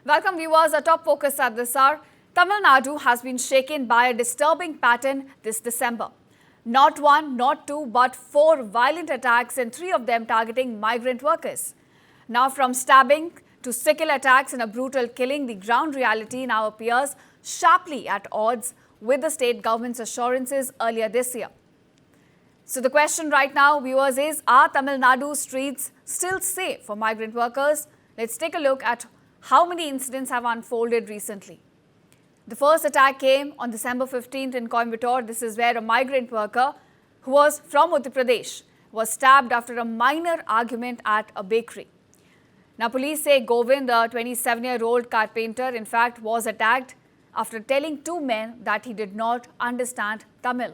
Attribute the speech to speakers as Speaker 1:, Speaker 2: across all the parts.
Speaker 1: Welcome viewers, our top focus at this hour. Tamil Nadu has been shaken by a disturbing pattern this December. Not one, not two, but 4 violent attacks and 3 of them targeting migrant workers. Now from stabbing to sickle attacks and a brutal killing, the ground reality now appears sharply at odds with the state government's assurances earlier this year. So the question right now, viewers, is are Tamil Nadu streets still safe for migrant workers? Let's take a look at how many incidents have unfolded recently. The first attack came on December 15th in Coimbatore. This is where a migrant worker who was from Uttar Pradesh was stabbed after a minor argument at a bakery. Now, police say Govind, the 27-year-old carpenter, in fact, was attacked after telling 2 men that he did not understand Tamil.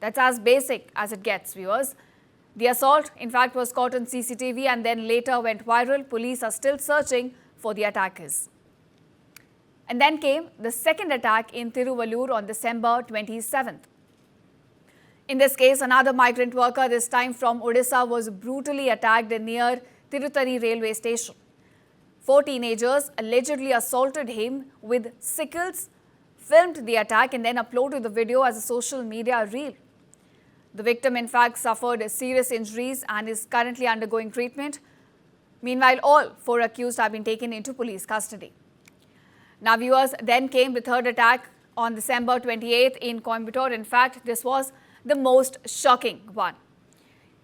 Speaker 1: That's as basic as it gets, viewers. The assault, in fact, was caught on CCTV and then later went viral. Police are still searching for the attackers. And then came the second attack in Tiruvallur on December 27th. In this case, another migrant worker, this time from Odisha, was brutally attacked near Tiruttani railway station. 4 teenagers allegedly assaulted him with sickles, filmed the attack and then uploaded the video as a social media reel. The victim, in fact, suffered serious injuries and is currently undergoing treatment. Meanwhile, all 4 accused have been taken into police custody. Now, viewers, then came the third attack on December 28th in Coimbatore. In fact, this was the most shocking one.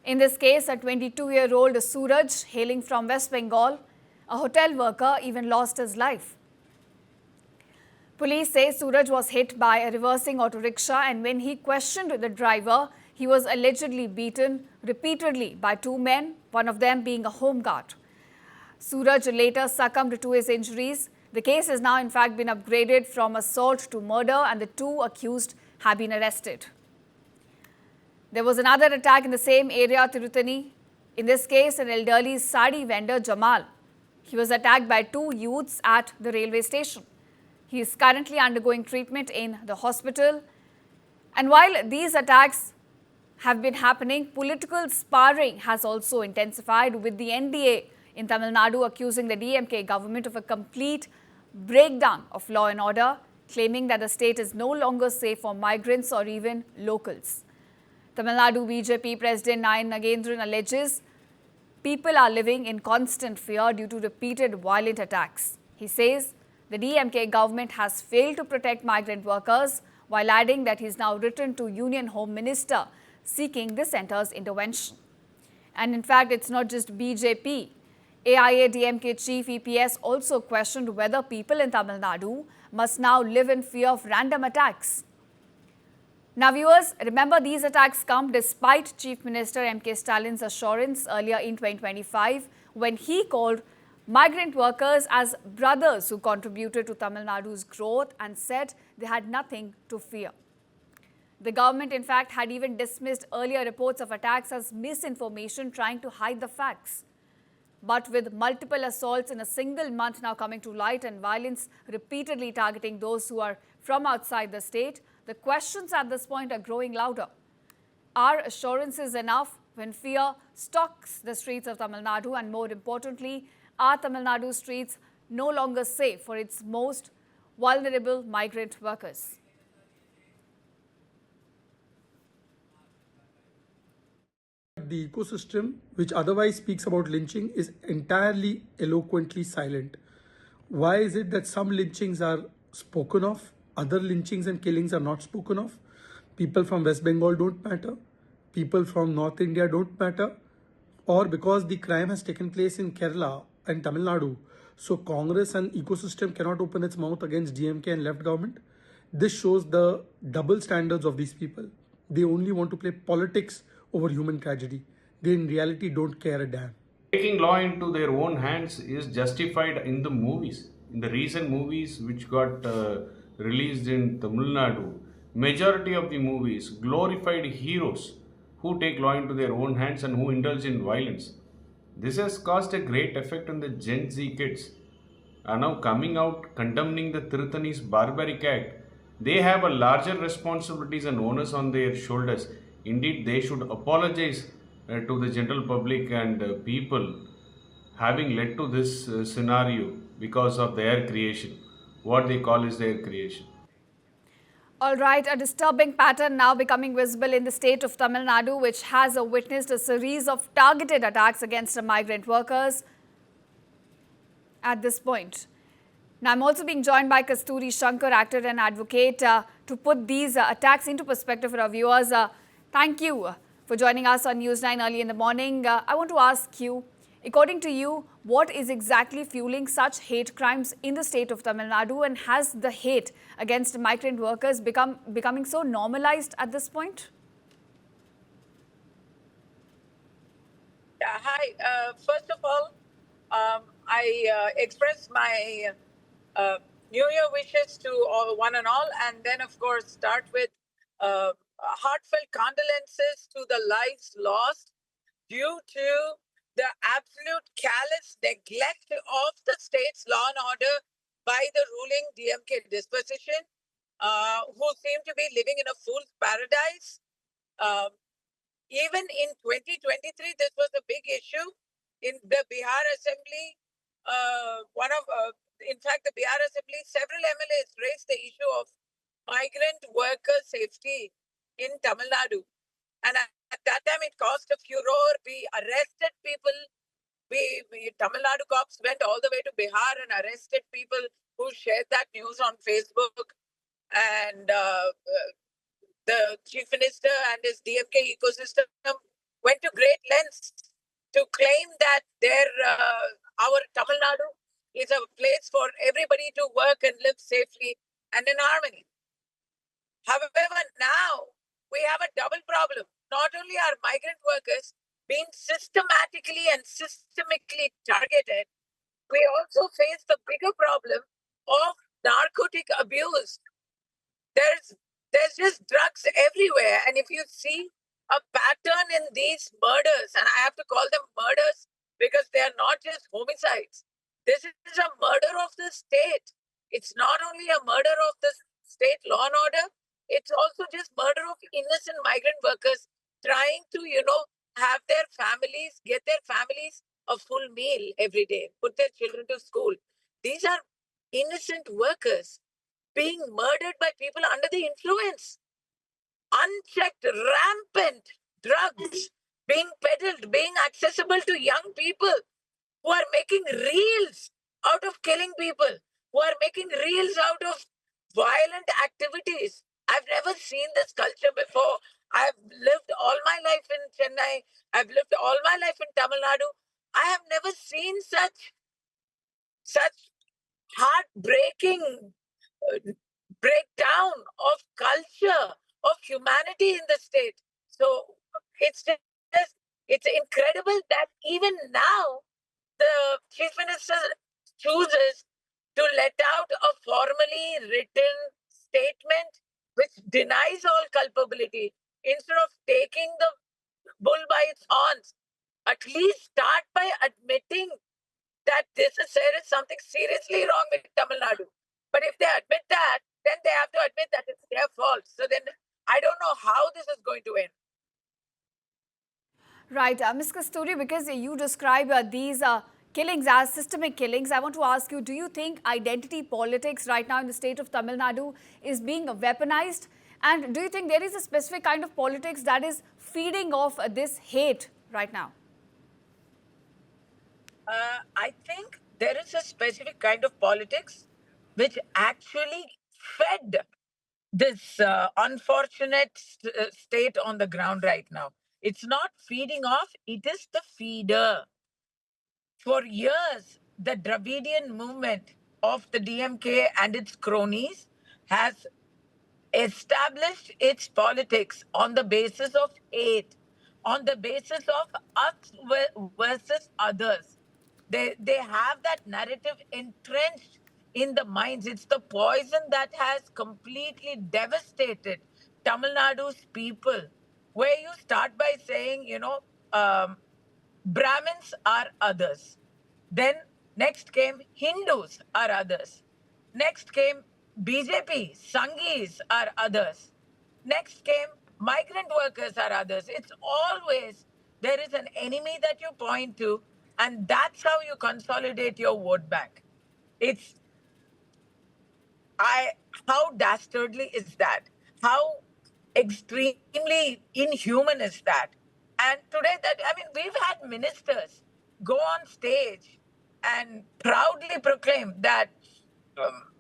Speaker 1: In this case, a 22-year-old Suraj, hailing from West Bengal, a hotel worker, even lost his life. Police say Suraj was hit by a reversing auto rickshaw, and when he questioned the driver, he was allegedly beaten repeatedly by 2 men, one of them being a home guard. Suraj later succumbed to his injuries. The case has now, in fact, been upgraded from assault to murder, and the 2 accused have been arrested. There was another attack in the same area, Tiruttani. In this case, an elderly sari vendor, Jamal. He was attacked by 2 youths at the railway station. He is currently undergoing treatment in the hospital. And while these attacks have been happening, political sparring has also intensified, with the NDA in Tamil Nadu accusing the DMK government of a complete breakdown of law and order, claiming that the state is no longer safe for migrants or even locals. Tamil Nadu BJP President Nayan Nagendran alleges people are living in constant fear due to repeated violent attacks. He says the DMK government has failed to protect migrant workers, while adding that he is now written to Union Home Minister seeking the centre's intervention. And in fact, it's not just BJP. AIA-DMK chief EPS also questioned whether people in Tamil Nadu must now live in fear of random attacks. Now, viewers, remember these attacks come despite Chief Minister M.K. Stalin's assurance earlier in 2025 when he called migrant workers as brothers who contributed to Tamil Nadu's growth and said they had nothing to fear. The government, in fact, had even dismissed earlier reports of attacks as misinformation, trying to hide the facts. But with multiple assaults in a single month now coming to light and violence repeatedly targeting those who are from outside the state, the questions at this point are growing louder. Are assurances enough when fear stalks the streets of Tamil Nadu? And more importantly, are Tamil Nadu streets no longer safe for its most vulnerable migrant workers?
Speaker 2: The ecosystem, which otherwise speaks about lynching, is entirely eloquently silent. Why is it that some lynchings are spoken of, other lynchings and killings are not spoken of? People from West Bengal don't matter, people from North India don't matter, or because the crime has taken place in Kerala and Tamil Nadu, so Congress and ecosystem cannot open its mouth against DMK and left government? This shows the double standards of these people. They only want to play politics over human tragedy. They in reality don't care a damn.
Speaker 3: Taking law into their own hands is justified in the movies. In the recent movies which got released in Tamil Nadu, majority of the movies glorified heroes who take law into their own hands and who indulge in violence. This has caused a great effect on the Gen Z kids are now coming out condemning the Tiruttani's barbaric act. They have a larger responsibilities and onus on their shoulders. Indeed, they should apologize to the general public and people having led to this scenario. because of their creation, what they call is their creation.
Speaker 1: All right, a disturbing pattern now becoming visible in the state of Tamil Nadu, which has witnessed a series of targeted attacks against migrant workers at this point. Now, I'm also being joined by Kasturi Shankar, actor and advocate, to put these attacks into perspective for our viewers. Thank you for joining us on News 9 early in the morning. I want to ask you, according to you, what is exactly fueling such hate crimes in the state of Tamil Nadu, and has the hate against migrant workers becoming so normalized at this point?
Speaker 4: Yeah, hi. First of all, I express my New Year wishes to one and all, and then, of course, start with heartfelt condolences to the lives lost due to the absolute callous neglect of the state's law and order by the ruling DMK disposition, who seem to be living in a fool's paradise. Even in 2023, this was a big issue in the Bihar Assembly. In fact, the Bihar Assembly, several MLAs raised the issue of migrant worker safety in Tamil Nadu. And at that time, it caused a furor. We arrested people. Tamil Nadu cops went all the way to Bihar and arrested people who shared that news on Facebook. And the chief minister and his DMK ecosystem went to great lengths to claim that our Tamil Nadu is a place for everybody to work and live safely and in harmony. However, now we have a double problem. Not only are migrant workers being systematically and systemically targeted, we also face the bigger problem of narcotic abuse. There's just drugs everywhere. And if you see a pattern in these murders, and I have to call them murders because they are not just homicides, this is a murder of the state. It's not only a murder of the state law and order, it's also just murder of innocent migrant workers trying to, have their families, get their families a full meal every day, put their children to school. These are innocent workers being murdered by people under the influence. Unchecked, rampant drugs being peddled, being accessible to young people who are making reels out of killing people, who are making reels out of violent activities. I've never seen this culture before. I've lived all my life in Chennai. I've lived all my life in Tamil Nadu. I have never seen such heartbreaking breakdown of culture, of humanity in the state. So it's incredible that even now the chief minister chooses to let out a formally written statement which denies all culpability instead of taking the bull by its horns. At least start by admitting that there is something seriously wrong with Tamil Nadu. But if they admit that, then they have to admit that it's their fault. So then I don't know how this is going to end.
Speaker 1: Right, Ms. Kasturi, because you describe these killings as systemic killings, I want to ask you, do you think identity politics right now in the state of Tamil Nadu is being weaponized? And do you think there is a specific kind of politics that is feeding off this hate right now?
Speaker 4: I think there is a specific kind of politics which actually fed this unfortunate state on the ground right now. It's not feeding off, it is the feeder. For years, the Dravidian movement of the DMK and its cronies has established its politics on the basis of hate, on the basis of us versus others. They have that narrative entrenched in the minds. It's the poison that has completely devastated Tamil Nadu's people, where you start by saying, Brahmins are others. Then next came Hindus are others. Next came BJP, Sanghis are others. Next came migrant workers are others. It's always there is an enemy that you point to, and that's how you consolidate your vote bank. It's how dastardly is that? How extremely inhuman is that? And today, we've had ministers go on stage and proudly proclaim that um,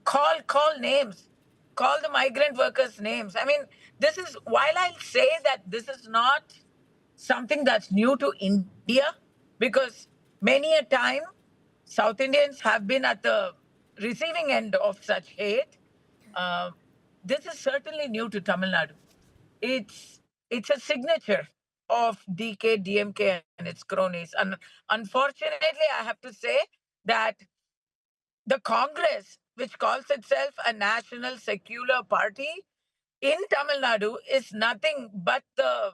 Speaker 4: call names, call the migrant workers names. This is, while I'll say that this is not something that's new to India, because many a time South Indians have been at the receiving end of such hate. Uh, this is certainly new to Tamil Nadu. It's a signature of DK, DMK, and its cronies. And unfortunately, I have to say that the Congress, which calls itself a national secular party in Tamil Nadu, is nothing uh,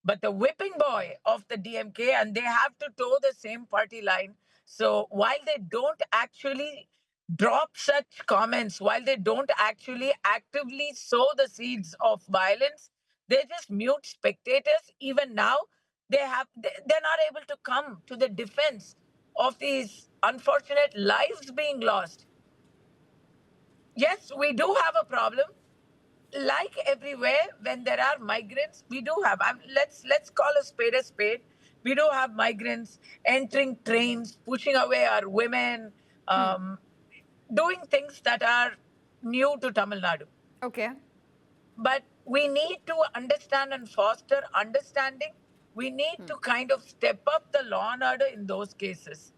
Speaker 4: but the whipping boy of the DMK, and they have to toe the same party line. So while they don't actually drop such comments, while they don't actually actively sow the seeds of violence, they just mute spectators. Even now, they're not able to come to the defense of these unfortunate lives being lost. Yes, we do have a problem. Like everywhere, when there are migrants, we do have. Let's call a spade a spade. We do have migrants entering trains, pushing away our women, doing things that are new to Tamil Nadu.
Speaker 1: Okay.
Speaker 4: But we need to understand and foster understanding. We need to kind of step up the law and order in those cases.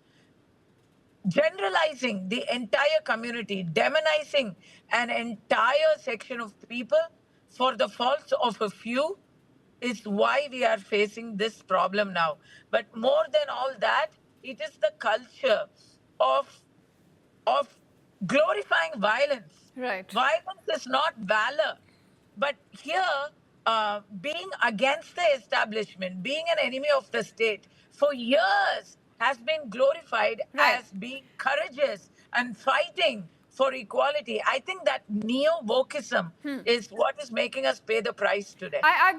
Speaker 4: Generalizing the entire community, demonizing an entire section of people for the faults of a few is why we are facing this problem now. But more than all that, it is the culture of glorifying violence.
Speaker 1: Right.
Speaker 4: Violence is not valor. But here, being against the establishment, being an enemy of the state, for years has been glorified
Speaker 1: Right.
Speaker 4: as being courageous and fighting for equality. I think that neo-wokeism is what is making us pay the price today.
Speaker 1: I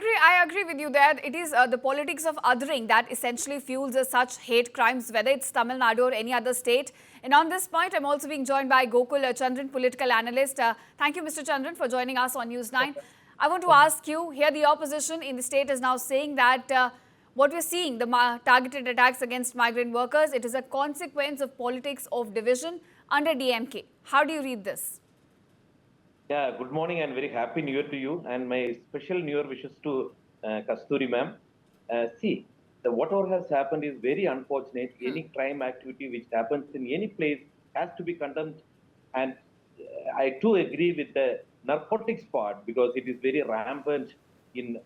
Speaker 1: agree with you that it is the politics of othering that essentially fuels such hate crimes, whether it's Tamil Nadu or any other state. And on this point, I'm also being joined by Gokul Chandran, political analyst. Thank you, Mr. Chandran, for joining us on News 9. I want to ask you, here the opposition in the state is now saying that what we're seeing, the targeted attacks against migrant workers, it is a consequence of politics of division under DMK. How do you read this?
Speaker 5: Yeah, good morning and very happy New Year to you. And my special New Year wishes to Kasturi ma'am. See, whatever has happened is very unfortunate. Any crime activity which happens in any place has to be condemned. And I too agree with the narcotics part because it is very rampant in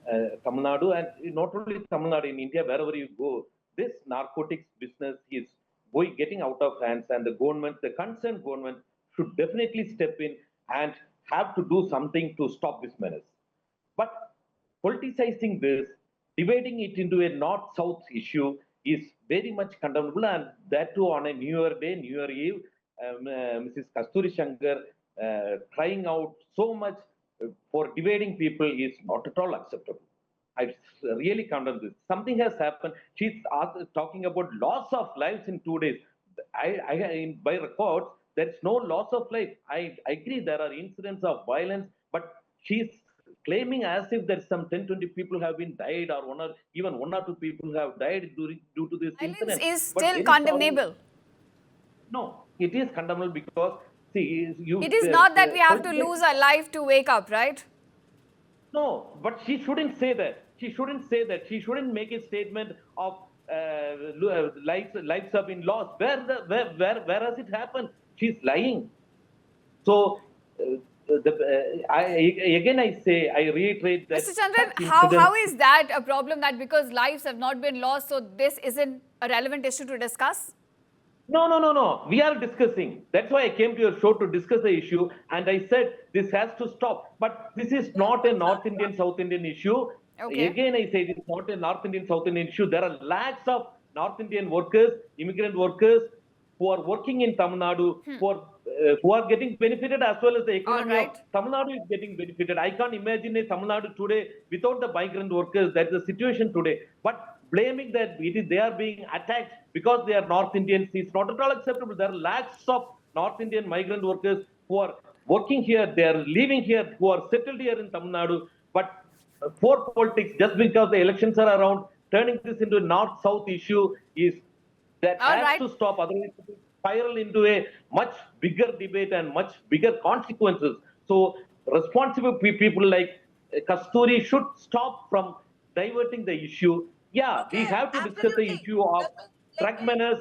Speaker 5: Tamil Nadu, and not only Tamil Nadu, in India, wherever you go, this narcotics business is getting out of hands, and the government, the concerned government, should definitely step in and have to do something to stop this menace. But politicizing this, dividing it into a north-south issue is very much condemnable, and that too on a New Year Day, New Year Eve, Mrs. Kasturi Shankar crying out so much for dividing people is not at all acceptable. I really condemn this. Something has happened. She's talking about loss of lives in 2 days. By records, there's no loss of life. I agree there are incidents of violence, but she's claiming as if there's some 10-20 people have been died, or even one or two people have died due to this incident.
Speaker 1: Violence is still condemnable.
Speaker 5: No, it is condemnable because, see,
Speaker 1: it is not that we have to lose our life to wake up, right?
Speaker 5: No, but she shouldn't say that. She shouldn't say that. She shouldn't make a statement of lives have been lost. Where has it happened? She's lying. So, I reiterate that.
Speaker 1: Mr. Chandran, how is that a problem, that because lives have not been lost, so this isn't a relevant issue to discuss?
Speaker 5: No. We are discussing. That's why I came to your show to discuss the issue. And I said this has to stop. But this is not a North Indian, South Indian issue. Okay. Again, I say it's not a North Indian, South Indian issue. There are lakhs of North Indian workers, immigrant workers who are working in Tamil Nadu, who are getting benefited, as well as the economy of Tamil Nadu is getting benefited. I can't imagine a Tamil Nadu today without the migrant workers. That's the situation today. But blaming that they are being attacked because they are North Indians is not at all acceptable. There are lakhs of North Indian migrant workers who are working here, they are living here, who are settled here in Tamil Nadu, but for politics, just because the elections are around, turning this into a North-South issue is that
Speaker 1: All
Speaker 5: has
Speaker 1: right.
Speaker 5: to stop. Otherwise, it will spiral into a much bigger debate and much bigger consequences. So, responsible people like Kasturi should stop from diverting the issue. Yeah, we
Speaker 4: Okay,
Speaker 5: have to discuss the
Speaker 4: absolutely.
Speaker 5: issue of
Speaker 4: Let
Speaker 5: drug
Speaker 4: me
Speaker 5: menace.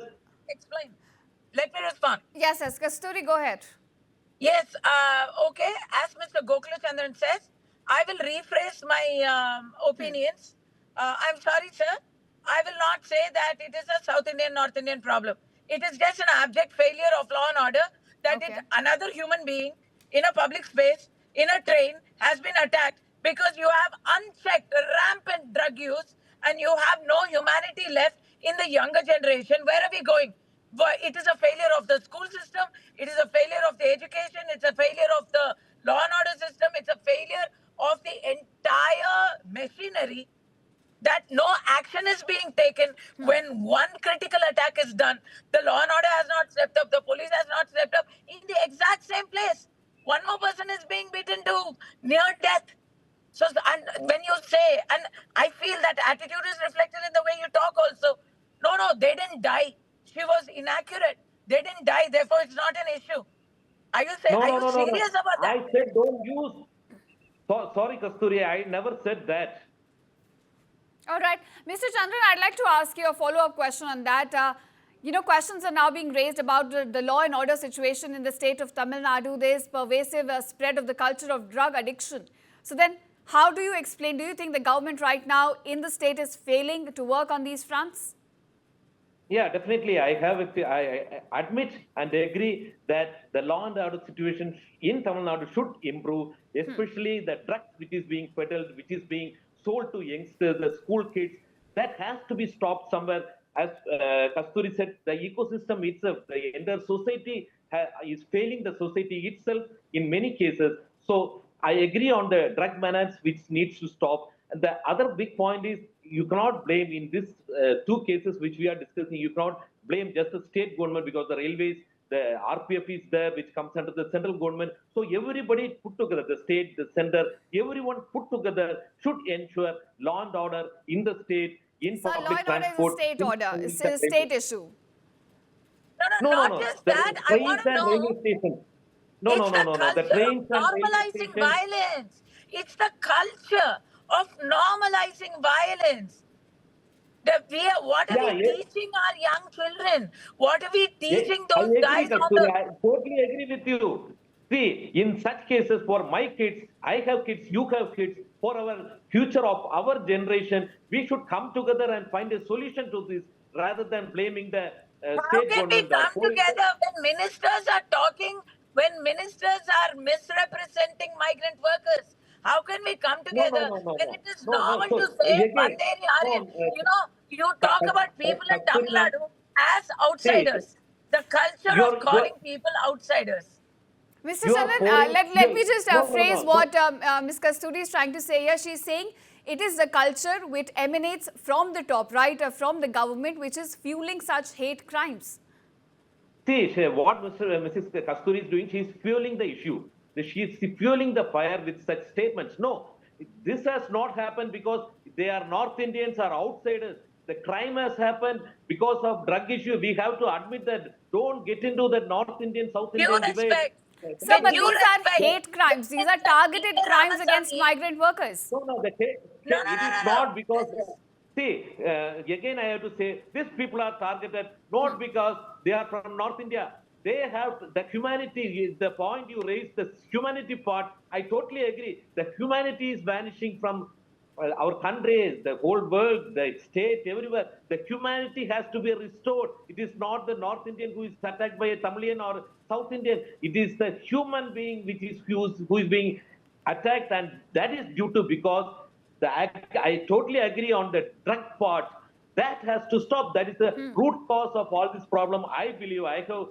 Speaker 4: explain. Let me respond.
Speaker 1: Yes, yes. Kasturi, go ahead.
Speaker 4: Yes, okay. As Mr. Gokulachandran says, I will rephrase my opinions. I'm sorry, sir. I will not say that it is a South Indian, North Indian problem. It is just an abject failure of law and order that
Speaker 1: Okay.
Speaker 4: another human being in a public space, in a train, has been attacked because you have unchecked, rampant drug use and you have no humanity left in the younger generation. Where are we going? It is a failure of the school system. It is a failure of the education. It's a failure of the law and order system. It's a failure of the entire machinery that no action is being taken when one critical attack is done. The law and order has not stepped up. The police has not stepped up in the exact same place. One more person is being beaten to near death. So, and when you say, and I feel that attitude is reflected in the way you talk also. No, no, they didn't die. She was inaccurate. They didn't die, therefore it's not an issue. Are you
Speaker 5: No,
Speaker 4: are
Speaker 5: no,
Speaker 4: you
Speaker 5: no, no, no.
Speaker 4: serious about that?
Speaker 5: I said don't use. Sorry, Kasturi, I never said that.
Speaker 1: All right. Mr. Chandran, I'd like to ask you a follow-up question on that. Questions are now being raised about the law and order situation in the state of Tamil Nadu. There is pervasive spread of the culture of drug addiction. So then, how do you explain, do you think the government right now in the state is failing to work on these fronts?
Speaker 5: Yeah, definitely. I admit and agree that the law and order situation in Tamil Nadu should improve, especially the drugs which is being peddled, which is being sold to youngsters, the school kids. That has to be stopped somewhere. As Kasturi said, the ecosystem itself, the entire society is failing the society itself in many cases. So I agree on the drug menace, which needs to stop. And the other big point is you cannot blame in this two cases which we are discussing. You cannot blame just the state government because the railways, the RPF is there, which comes under the central government. So everybody put together, the state, the center, everyone put together should ensure law and order in the state, in
Speaker 1: So law
Speaker 5: public
Speaker 1: and order is a
Speaker 5: transport.
Speaker 1: state order. It's a state issue.
Speaker 4: No,
Speaker 5: No, no,
Speaker 4: not
Speaker 5: no.
Speaker 4: just
Speaker 5: The
Speaker 4: that. I want
Speaker 5: trains
Speaker 4: to
Speaker 5: and railway
Speaker 4: know.
Speaker 5: stations. No, no,
Speaker 4: It's
Speaker 5: no,
Speaker 4: the
Speaker 5: no, no. The
Speaker 4: culture of
Speaker 5: trains and railway
Speaker 4: normalizing
Speaker 5: stations.
Speaker 4: violence. It's the culture of normalizing violence. What are
Speaker 5: Yeah,
Speaker 4: we
Speaker 5: yes.
Speaker 4: teaching our young children? What are we
Speaker 5: Yes,
Speaker 4: teaching
Speaker 5: I
Speaker 4: those
Speaker 5: agree,
Speaker 4: guys on
Speaker 5: Kasturi.
Speaker 4: the...
Speaker 5: I totally agree with you. See, in such cases, for my kids, I have kids, you have kids, for our future of our generation, we should come together and find a solution to this rather than blaming the
Speaker 4: How
Speaker 5: state
Speaker 4: can we
Speaker 5: government or
Speaker 4: come
Speaker 5: police.
Speaker 4: together when ministers are talking, when ministers are misrepresenting migrant workers? How can we come
Speaker 5: No, no,
Speaker 4: together
Speaker 5: no, no,
Speaker 4: when
Speaker 5: no.
Speaker 4: it is
Speaker 5: No, no.
Speaker 4: normal to
Speaker 5: So,
Speaker 4: say
Speaker 5: again,
Speaker 4: Banderi
Speaker 5: no,
Speaker 4: Aryan? You talk about people in Tamil
Speaker 5: Kasturi ma'am,
Speaker 4: Nadu as
Speaker 5: see,
Speaker 4: outsiders. The culture of calling people outsiders.
Speaker 1: Mr.
Speaker 5: you are
Speaker 1: Chandran,
Speaker 5: pouring,
Speaker 1: let me just
Speaker 5: no, no,
Speaker 1: phrase
Speaker 5: no, no.
Speaker 1: what Ms. Kasturi is trying to say here. She's saying it is the culture which emanates from the top, right, from the government, which is fueling such hate crimes.
Speaker 5: See, what Mrs. Kasturi is doing, she is fueling the issue. She is fueling the fire with such statements. No, this has not happened because they are North Indians or outsiders. The crime has happened because of drug issue. We have to admit that. Don't get into the North Indian, South
Speaker 4: Due
Speaker 5: Indian debate.
Speaker 4: respect.
Speaker 1: Sir,
Speaker 4: With
Speaker 1: but
Speaker 4: due
Speaker 1: these are
Speaker 4: respect.
Speaker 1: hate crimes. These are
Speaker 4: Mr.
Speaker 1: targeted
Speaker 4: P.K.
Speaker 1: crimes against
Speaker 4: Ramasamy.
Speaker 1: migrant workers.
Speaker 5: No, no,
Speaker 4: No,
Speaker 5: it is not because, see, again I have to say, these people are targeted not because they are from North India. They have, the humanity is the point you raised, the humanity part, I totally agree. The humanity is vanishing from our countries, the whole world, the state, everywhere. The humanity has to be restored. It is not the North Indian who is attacked by a Tamilian or South Indian. It is the human being who is being attacked, and that is due to because I totally agree on the drug part. That has to stop. That is the root cause of all this problem. I believe I have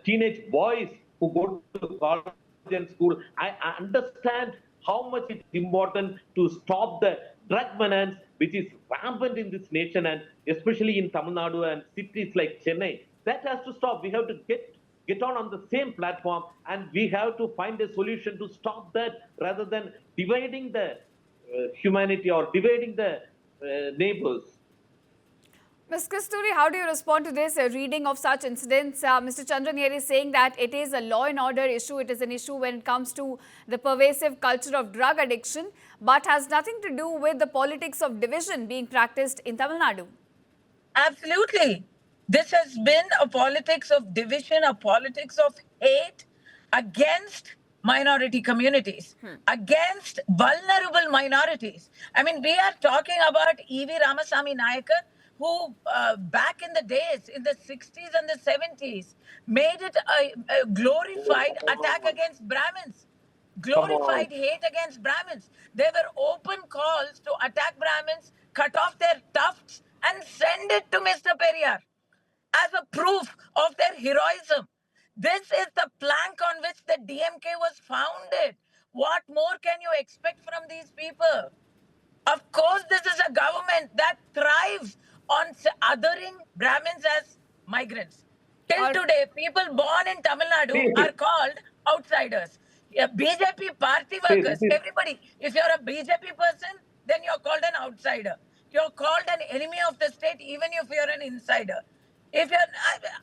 Speaker 5: teenage boys who go to college and school. I understand how much it's important to stop the drug menace which is rampant in this nation, and especially in Tamil Nadu and cities like Chennai. That has to stop. We have to get on the same platform, and we have to find a solution to stop that, rather than dividing the humanity or dividing the neighbors.
Speaker 1: Ms. Kasturi, how do you respond to this reading of such incidents? Mr. Chandran here is saying that it is a law and order issue. It is an issue when it comes to the pervasive culture of drug addiction, but has nothing to do with the politics of division being practiced in Tamil Nadu.
Speaker 4: Absolutely. This has been a politics of division, a politics of hate against minority communities, against vulnerable minorities. I mean, we are talking about E.V. Ramasamy Nayakar, who back in the days, in the 60s and the 70s, made it a glorified attack against Brahmins, glorified hate against Brahmins. There were open calls to attack Brahmins, cut off their tufts, and send it to Mr. Periyar as a proof of their heroism. This is the plank on which the DMK was founded. What more can you expect from these people? Of course, this is a government that thrives on othering Brahmins as migrants. Till today, people born in Tamil Nadu are called outsiders. BJP party workers, everybody. If you're a BJP person, then you're called an outsider. You're called an enemy of the state, even if you're an insider. If you're,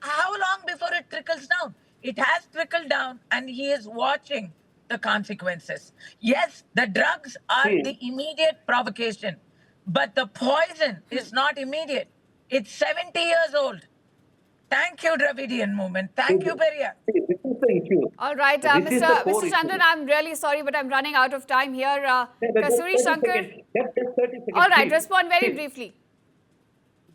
Speaker 4: how long before it trickles down? It has trickled down, and he is watching the consequences. Yes, the drugs are the immediate provocation, but the poison is not immediate. It's 70 years old. Thank you, Dravidian movement. Thank you, Periyar.
Speaker 5: This is the issue.
Speaker 1: All right, Mr. Chandran, I'm really sorry, but I'm running out of time here. Kasturi Shankar. All right, respond very briefly.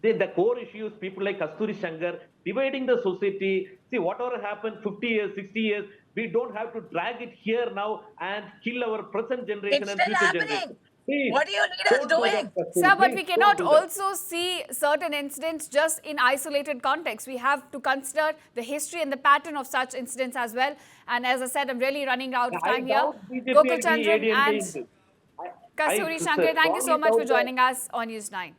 Speaker 5: The core issue is people like Kasturi Shankar dividing the society. See, whatever happened 50 years, 60 years, we don't have to drag it here now and kill our present generation
Speaker 4: It's
Speaker 5: and
Speaker 4: still
Speaker 5: future
Speaker 4: happening.
Speaker 5: generation. Please,
Speaker 4: What are your leaders doing?
Speaker 1: Sir, but we cannot also see certain incidents just in isolated context. We have to consider the history and the pattern of such incidents as well. And as I said, I'm really running out of time here. Gokul Chandran and Kasturi Shankar, thank you so much for joining us on News 9.